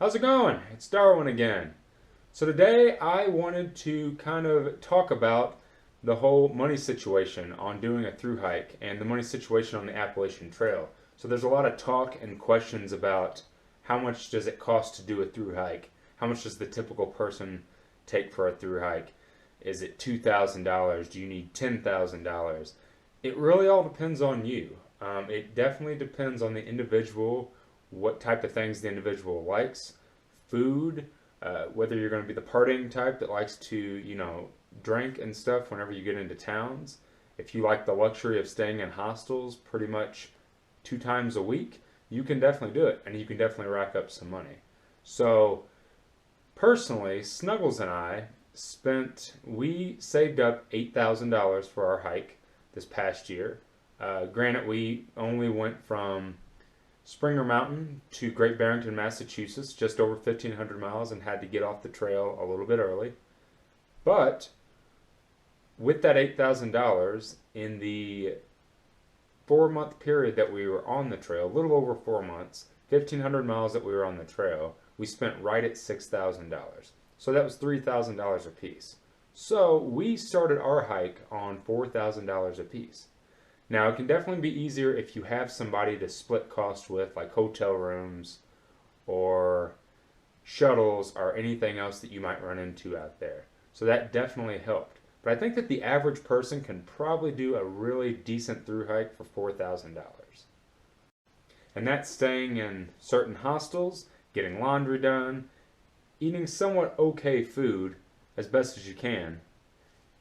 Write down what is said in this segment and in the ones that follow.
How's it going? It's Darwin again. So today I wanted to kind of talk about the whole money situation on doing a through hike and the money situation on the Appalachian Trail. So there's a lot of talk and questions about how much does it cost to do a through hike? How much does the typical person take for a through hike? Is it $2,000? Do you need $10,000? It really all depends on you. It definitely depends on the individual, what type of things the individual likes, food, whether you're going to be the partying type that likes to, drink and stuff whenever you get into towns. If you like the luxury of staying in hostels pretty much 2 times a week, you can definitely do it, and you can definitely rack up some money. So, personally, Snuggles and I we saved up $8,000 for our hike this past year. Granted, we only went from Springer Mountain to Great Barrington, Massachusetts, just over 1,500 miles, and had to get off the trail a little bit early. But with that $8,000 in the 4-month period that we were on the trail, a little over 4 months, 1,500 miles that we were on the trail, we spent right at $6,000. So that was $3,000 a piece. So we started our hike on $4,000 a piece. Now, it can definitely be easier if you have somebody to split cost with, like hotel rooms or shuttles or anything else that you might run into out there. So that definitely helped. But I think that the average person can probably do a really decent through hike for $4,000. And that's staying in certain hostels, getting laundry done, eating somewhat okay food as best as you can,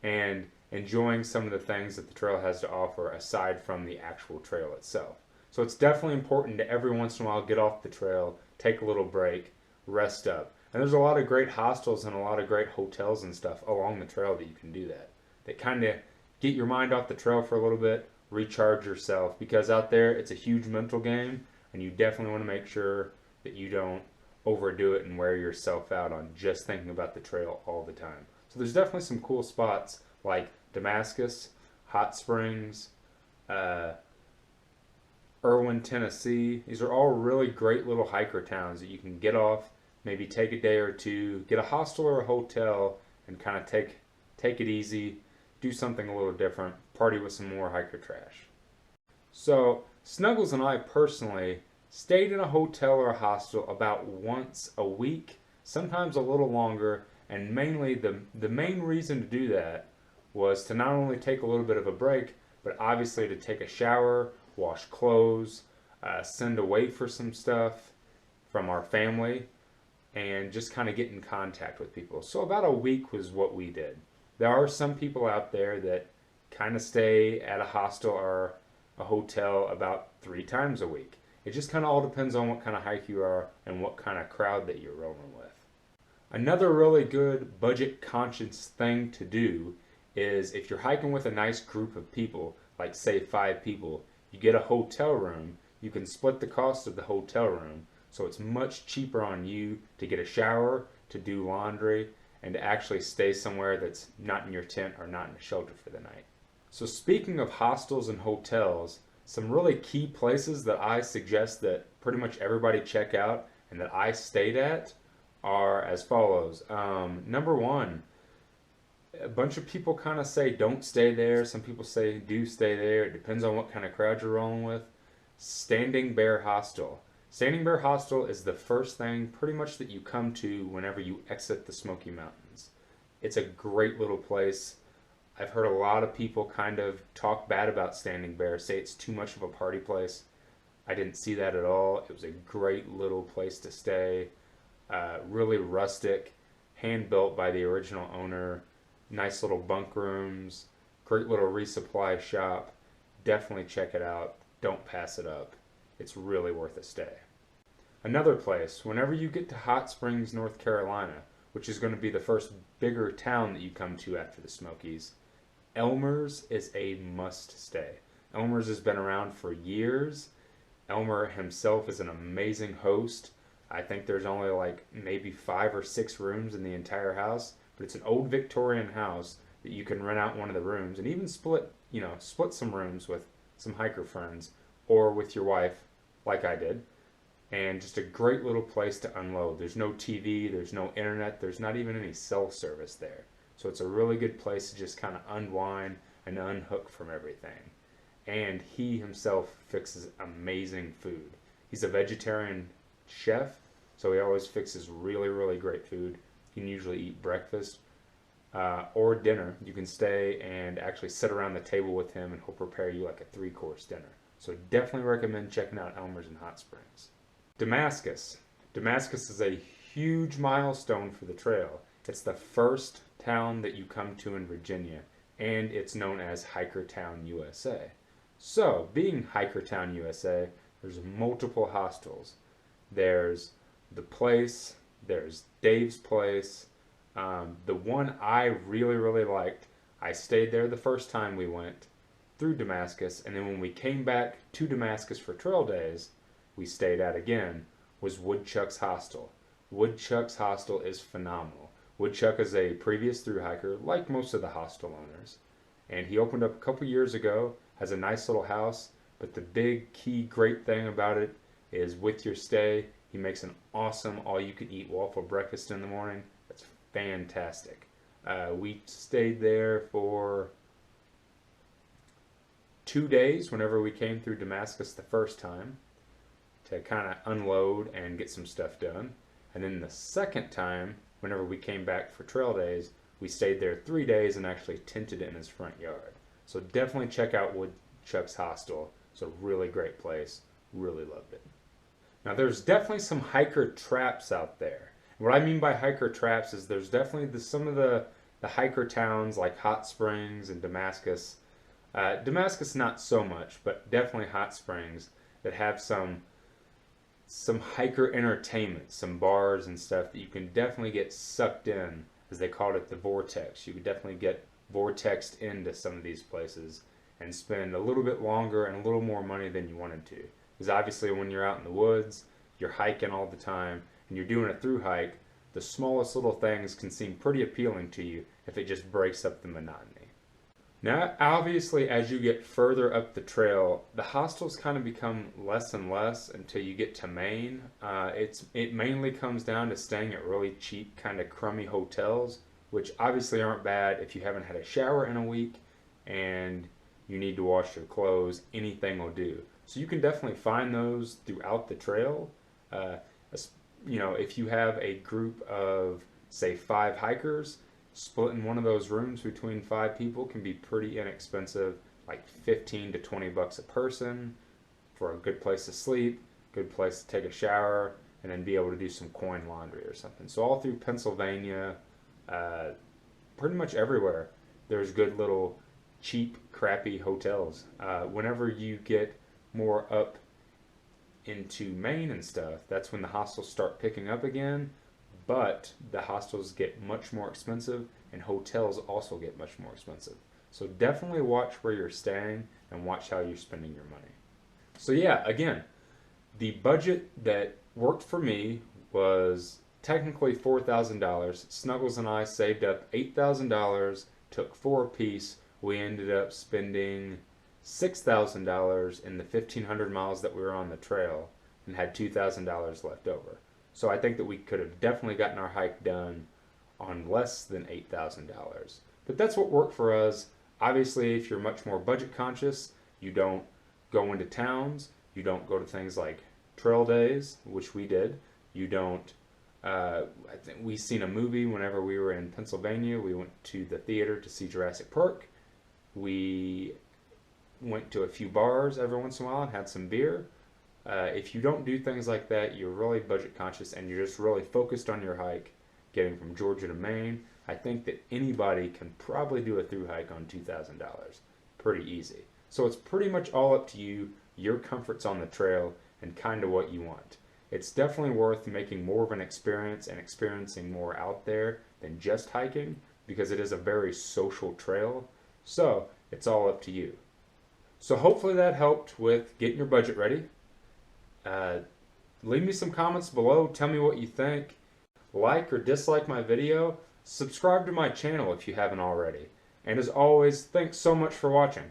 and enjoying some of the things that the trail has to offer aside from the actual trail itself. So it's definitely important to every once in a while get off the trail, take a little break, rest up. And there's a lot of great hostels and a lot of great hotels and stuff along the trail that you can do that. That kind of get your mind off the trail for a little bit, recharge yourself, because out there it's a huge mental game, and you definitely want to make sure that you don't overdo it and wear yourself out on just thinking about the trail all the time. So there's definitely some cool spots like Damascus, Hot Springs, Irwin, Tennessee. These are all really great little hiker towns that you can get off, maybe take a day or two, get a hostel or a hotel, and kind of take it easy, do something a little different, party with some more hiker trash. So Snuggles and I personally stayed in a hotel or a hostel about once a week, sometimes a little longer, and mainly the main reason to do that was to not only take a little bit of a break, but obviously to take a shower, wash clothes, send away for some stuff from our family, and just kind of get in contact with people. So about a week was what we did. There are some people out there that kind of stay at a hostel or a hotel about 3 times a week. It just kind of all depends on what kind of hike you are and what kind of crowd that you're rolling with. Another really good budget conscious thing to do is if you're hiking with a nice group of people, like say 5 people, you get a hotel room, you can split the cost of the hotel room, so it's much cheaper on you to get a shower, to do laundry, and to actually stay somewhere that's not in your tent or not in a shelter for the night. So speaking of hostels and hotels, some really key places that I suggest that pretty much everybody check out and that I stayed at are as follows. Number 1, a bunch of people kind of say don't stay there. Some people say do stay there. It depends on what kind of crowd you're rolling with. Standing Bear Hostel. Standing Bear Hostel is the first thing pretty much that you come to whenever you exit the Smoky Mountains. It's a great little place. I've heard a lot of people kind of talk bad about Standing Bear, say it's too much of a party place. I didn't see that at all. It was a great little place to stay. Really rustic, hand-built by the original owner. Nice little bunk rooms, great little resupply shop. Definitely check it out. Don't pass it up. It's really worth a stay. Another place, whenever you get to Hot Springs, North Carolina, which is going to be the first bigger town that you come to after the Smokies, Elmers is a must stay. Elmers has been around for years. Elmer himself is an amazing host. I think there's only like maybe 5 or 6 rooms in the entire house, but it's an old Victorian house that you can rent out one of the rooms and even split some rooms with some hiker friends or with your wife, like I did. and just a great little place to unload. There's no TV, there's no internet, there's not even any cell service there. So it's a really good place to just kind of unwind and unhook from everything. And he himself fixes amazing food. He's a vegetarian chef, so he always fixes really, really great food. You can usually eat breakfast or dinner. You can stay and actually sit around the table with him, and he'll prepare you like a 3-course dinner. So definitely recommend checking out Elmers in Hot Springs. Damascus. Damascus is a huge milestone for the trail. It's the first town that you come to in Virginia, and it's known as Hiker Town, USA. So, being Hiker Town, USA, there's multiple hostels. There's The Place, there's Dave's Place. The one I really, really liked, I stayed there the first time we went through Damascus, and then when we came back to Damascus for trail days, we stayed at again, was Woodchuck's Hostel. Woodchuck's Hostel is phenomenal. Woodchuck is a previous thru-hiker, like most of the hostel owners, and he opened up a couple years ago, has a nice little house, but the big key great thing about it is with your stay, he makes an awesome all-you-can-eat waffle breakfast in the morning. That's fantastic. We stayed there for 2 days whenever we came through Damascus the first time to kind of unload and get some stuff done. And then the second time, whenever we came back for trail days, we stayed there 3 days and actually tented in his front yard. So definitely check out Woodchuck's Hostel. It's a really great place. Really loved it. Now there's definitely some hiker traps out there. What I mean by hiker traps is there's definitely some of the hiker towns like Hot Springs and Damascus. Damascus not so much, but definitely Hot Springs that have some hiker entertainment, some bars and stuff that you can definitely get sucked in, as they called it, the Vortex. You could definitely get vortexed into some of these places and spend a little bit longer and a little more money than you wanted to. Because obviously when you're out in the woods, you're hiking all the time, and you're doing a through hike, the smallest little things can seem pretty appealing to you if it just breaks up the monotony. Now, obviously, as you get further up the trail, the hostels kind of become less and less until you get to Maine. It mainly comes down to staying at really cheap, kind of crummy hotels, which obviously aren't bad if you haven't had a shower in a week and you need to wash your clothes. Anything will do. So you can definitely find those throughout the trail. If you have a group of, say, 5 hikers, splitting one of those rooms between 5 people can be pretty inexpensive, like 15 to 20 bucks a person for a good place to sleep, good place to take a shower, and then be able to do some coin laundry or something. So all through Pennsylvania, pretty much everywhere, there's good little cheap, crappy hotels. Whenever you get more up into Maine and stuff, that's when the hostels start picking up again. But the hostels get much more expensive, and hotels also get much more expensive. So definitely watch where you're staying and watch how you're spending your money. So yeah, again, the budget that worked for me was technically $4,000. Snuggles and I saved up $8,000, took 4 apiece. We ended up spending $6,000 in the 1,500 miles that we were on the trail and had $2,000 left over. So I think that we could have definitely gotten our hike done on less than $8,000. But that's what worked for us. Obviously, if you're much more budget conscious, you don't go into towns. You don't go to things like trail days, which we did. You don't, I think we seen a movie whenever we were in Pennsylvania. We went to the theater to see Jurassic Park. We went to a few bars every once in a while and had some beer. If you don't do things like that, you're really budget conscious and you're just really focused on your hike, getting from Georgia to Maine. I think that anybody can probably do a through hike on $2,000. Pretty easy. So it's pretty much all up to you, your comforts on the trail, and kind of what you want. It's definitely worth making more of an experience and experiencing more out there than just hiking, because it is a very social trail. So it's all up to you. So hopefully that helped with getting your budget ready. Leave me some comments below. Tell me what you think. Like or dislike my video. Subscribe to my channel if you haven't already. And as always, thanks so much for watching.